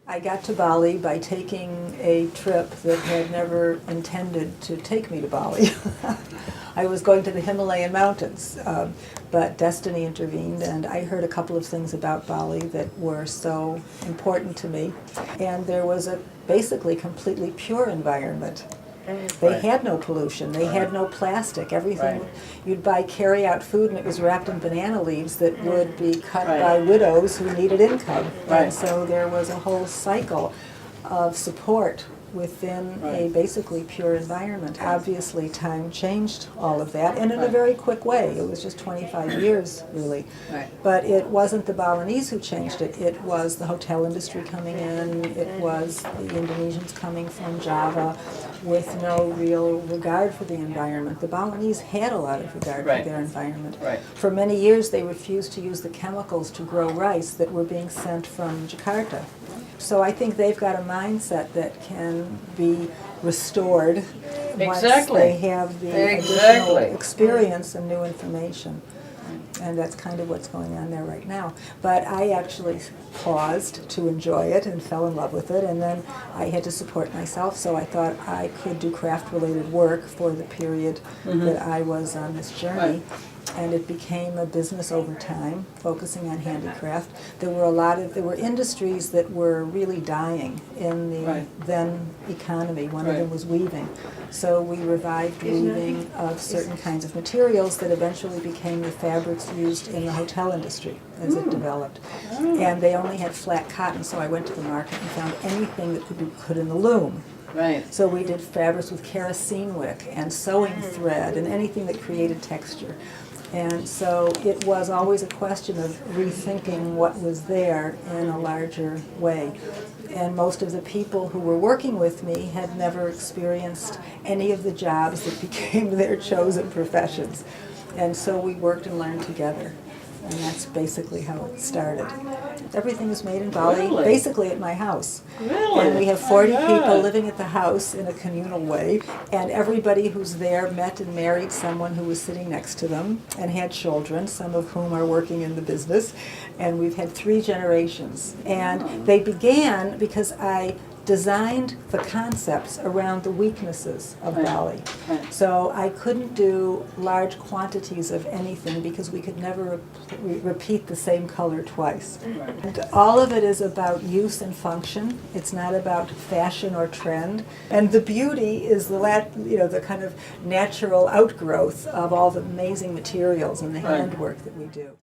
I got to Bali by taking a trip that had never intended to take me to Bali. I was going to the Himalayan mountains, but destiny intervened, and I heard a couple of things about Bali that were so important to me. And there was a basically completely pure environment. They had no pollution, they had no plastic, everything. You'd buy carry-out food and it was wrapped in banana leaves that would be cut by widows who needed income. And so there was a whole cycle of support within a basically pure environment. Obviously time changed all of that, and in a very quick way. It was just 25 years really. But it wasn't the Balinese who changed it, it was the hotel industry coming in, it was the Indonesians coming from Java with no real regard for the environment. The Balinese had a lot of regard for their environment. For many years they refused to use the chemicals to grow rice that were being sent from Jakarta. So I think they've got a mindset that can be restored once they have the additional experience and new information. And that's kind of what's going on there right now. But I actually paused to enjoy it and fell in love with it, and then I had to support myself, so I thought I could do craft-related work for the period that I was on this journey. And it became a business over time, focusing on handicraft. There were industries that were really dying in the then economy. One of them was weaving. So we revived weaving of certain kinds of materials that eventually became the fabrics used in the hotel industry as it developed. And they only had flat cotton, so I went to the market and found anything that could be put in the loom. So we did fabrics with kerosene wick and sewing thread and anything that created texture. And so it was always a question of rethinking what was there in a larger way. And most of the people who were working with me had never experienced any of the jobs that became their chosen professions. And so we worked and learned together. And that's basically how it started. Everything is made in Bali, basically at my house. And we have 40 people living at the house in a communal way, and everybody who's there met and married someone who was sitting next to them and had children, some of whom are working in the business. And we've had 3 generations. And they began because I designed the concepts around the weaknesses of Bali. So I couldn't do large quantities of anything because we could never repeat the same color twice. And all of it is about use and function. It's not about fashion or trend. And the beauty is the kind of natural outgrowth of all the amazing materials and the handwork that we do.